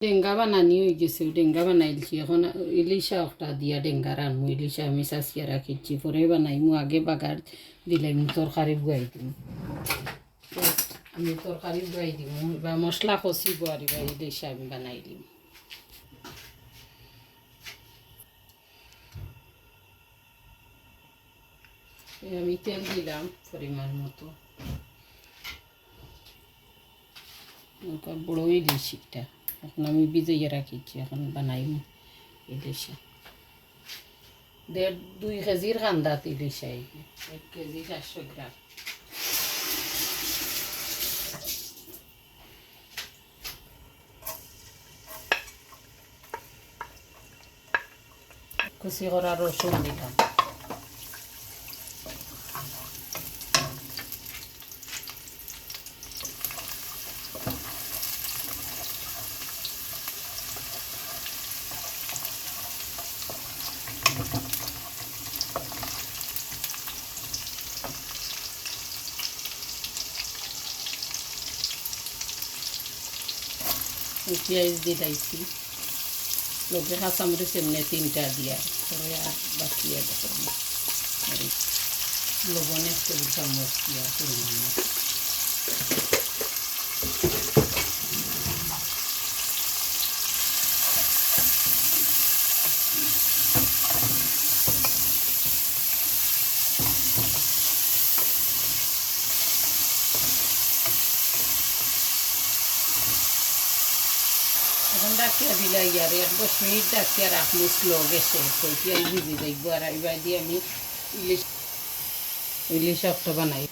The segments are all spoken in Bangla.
ডেঙ্গা বানানি হয়ে গেছে, ডেঙ্গা বানাইছি। এখন ইলিশা একটা দিয়া ডেঙ্গা রানমু। ইলিশা আমি সাঁচিয়া রাখিছি, পরে বানাইমু। আগে বাগার দিলাম, তরকারি বুয়াই দিম। আমি তরকারি বুয়াই দিম বা মশলা কষি বুয়ারি বা ইলিশা আমি বানাই দিম। আমি তেল দিলাম পরিমাণ মতো। বড় ইলিশটা এখন আমি ভিজাইয়া রাখিছি, এখন বানাইমু ইলিশা। 2 কেজির কান্দাত ইলিশা, 1 কেজি 400 গ্রাম। কুচি করা রসুন দিলাম, পেঁয়াজ দিলাইছি, লগে কাঁচামরিচ এমনি 3টা দিয়া, পরে আর বাকি লবণ 1 টেবিল চামচ দিয়া পরিমাণ মতো। এখন ডাকিয়া দিলাই আর 1-10 মিনিট ডাকিয়া রাখবো স্লো গ্যাসে, পেঁয়াজ ভিজে যাইব। আর এবার দিয়ে আমি ইলিশ একটা বানাই।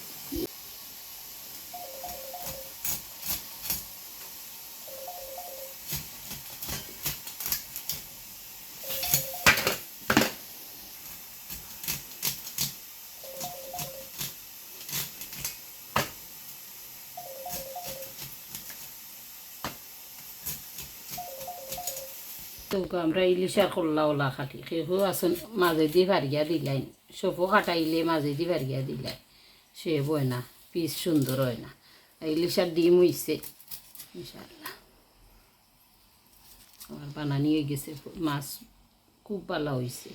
তো আমরা ইলিশা করলা ওলা খাটি সেও আসুন মাঝে দিয়ে ভারিয়া দিলাই, সফো কাটাইলে মাঝে দিয়ে ভারিয়া দিলাই, সে হয় না, পিস সুন্দর হয় না। ইলিশার ডিম হইছে ইনশাআল্লাহ। আমার বানানি হয়ে গেছে, মাছ খুব ভালো হয়েছে।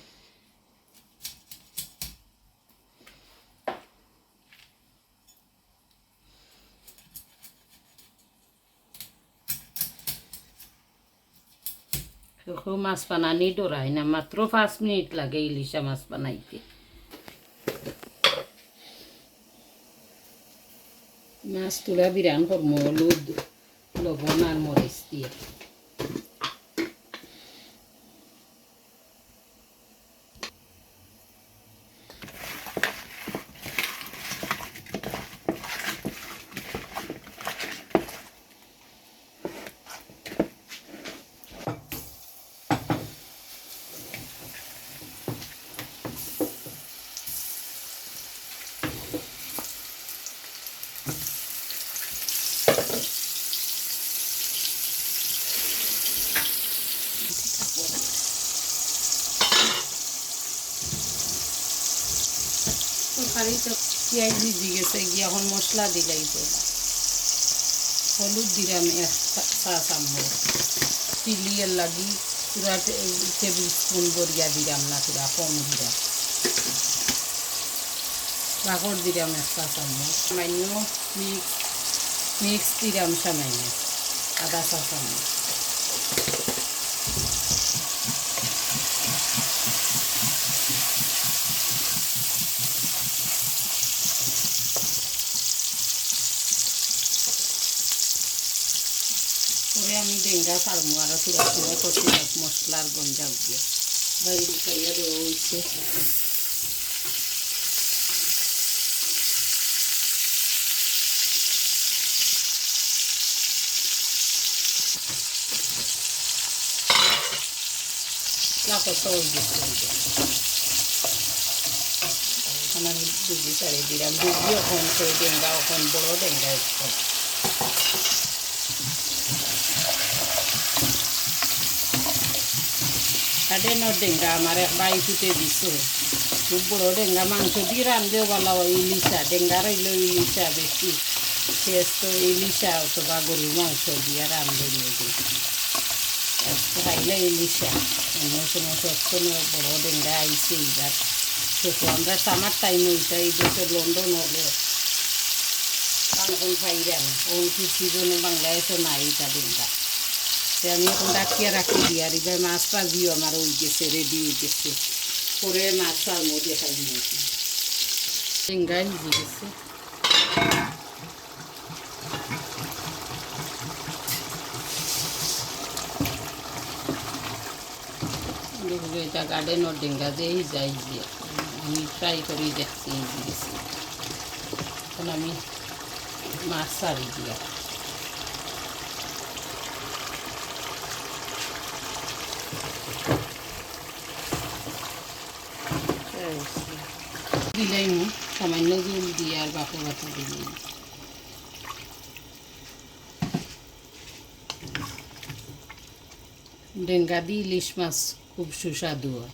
মাছ বানানি ডরাই না, মাত্র 5 মিনিট লাগে ইলিশা মাছ বানাইতে। মাছ তুলা বিরান করম, হলুদ লবণ আর মরিচ দিয়ে। তরকারিটা পেঁয়াজ ভিজে গেছে, গিয়ে এখন মশলা দিলাই তো। হলুদ দিলাম 1 চা চামচ, চিলির লাগি পুরা টেবিল স্পুন বরিয়া দিলাম না, পুরা কম দিলাম। বাকর দিলাম 1 চা চামচ, সামান্য মিক্স দিলাম সামান্য আধা চা চামচ। পরে আমি ডেঙ্গা ছাড়মু, আরও তুলা তুলা করছি মশলার গঞ্জাম দিয়ে বাইরে খাইয়া দেওয়া হয়েছে। লাকড়টা হয়ে গেছে, এখন আমি ডুবি ছাড়ি দিলাম। ডুবি এখন সেই ডেঙ্গা, এখন বড় ডেঙ্গা এখন কাটেনোর ডেঙ্গা আমার 1 বাই ফুটে দিছে, খুব বড় ডেঙ্গা। মাংস দিয়ে রাঁধলেও ভালো হয় ইলিশা, ডেঙ্গা রইল ইলিশা বেশি টেস্ট, ইলিশা অথবা গরুর মাংস দিয়ে রাঁধলে নিয়ে আজকে খাইলে ইলিশা অন্য সময় সবসময় বড় ডেঙ্গা আইছে এইবার দেখো আমরা সামার টাইম ওইটা এই দেশে লন্ডন হলে এখন পাইরা না ওই কি সিজনে বাংলাদেশে নাই এটা ডেঙ্গা তো আমি এখন ডাকিয়া রাখি দিই আর এবার মাছ পাজিও আমার ওই গেছে রেডি হয়ে গেছে পরে মাছ আর মধ্যে খাই নাকি ডেঙ্গা ভিজে গেছে দেখবে এটা গার্ডেনের ডেঙ্গা যেই যাই যে আমি ট্রাই করি দেখছি এই গেছি এখন আমি মাছ ছাড়ি দিয়া দিলাই মু সামান্য জল দিয়ে আর বাপে বাতা দিলাই ডেঙ্গা দিয়ে ইলিশ মাছ খুব সুস্বাদু হয়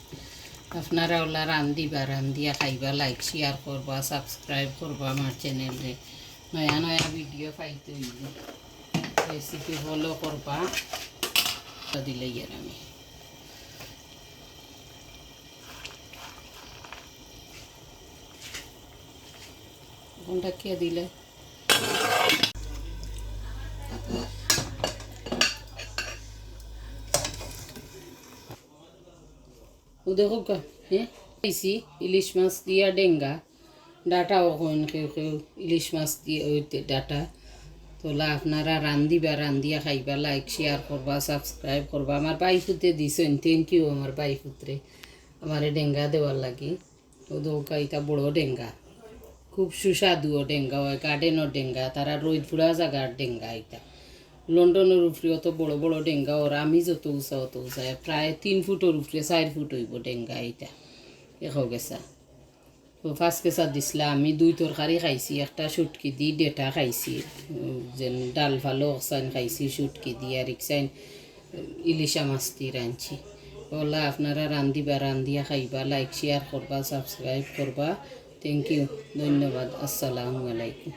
আপনারা ওলা রান্ধিয়া খাইবা লাইক শেয়ার করবা সাবস্ক্রাইব করবা আমার চ্যানেলে নয়া নয়া ভিডিও পাইতে হইব রেসিপি ফলো করবা দিলেই আর আমি কোনটা কে দিলে ও দেখো হ্যাঁ খাইছি ইলিশ মাছ দিয়া ডেঙ্গা ডাটাও কইন কেউ কেউ ইলিশ মাছ দিয়ে ওই ডাটা তোলা আপনারা রান্ধিয়া খাইবা লাইক শেয়ার করবা সাবস্ক্রাইব করবা আমার বাইফুতে দিছেন থ্যাংক ইউ আমার বাইফুতরে আমার ডেঙ্গা দেওয়ার লাগি ও দৌকা এটা বড় ডেঙ্গা খুব সুস্বাদুও ডেঙ্গা হয় গার্ডেনের ডেঙ্গা তারা রোদ ফুড়া জায়গার ডেঙ্গা এটা লন্ডনের উপরে অত বড় বড় ডেঙ্গা ওরা আমি যত উঁচা অত উঁচা প্রায় 3 ফুটের উপরে 4 ফুট হইব ডেঙ্গা এটা এখো গেছা তো ফার্স্ট কেসা দিছিলা আমি 2 তরকারি খাইছি একটা শুটকি দি ডেটা খাইছি যেন ডাল ভালো অকসাইন খাইছি শুটকি দি আর একসাইন ইলিশা মাছ দি রাঁধছি ওলা আপনারা রান্ধিয়া খাইবা লাইক শেয়ার করবা সাবস্ক্রাইব করবা থ্যাংক ইউ ধন্যবাদ আসসালামু আলাইকুম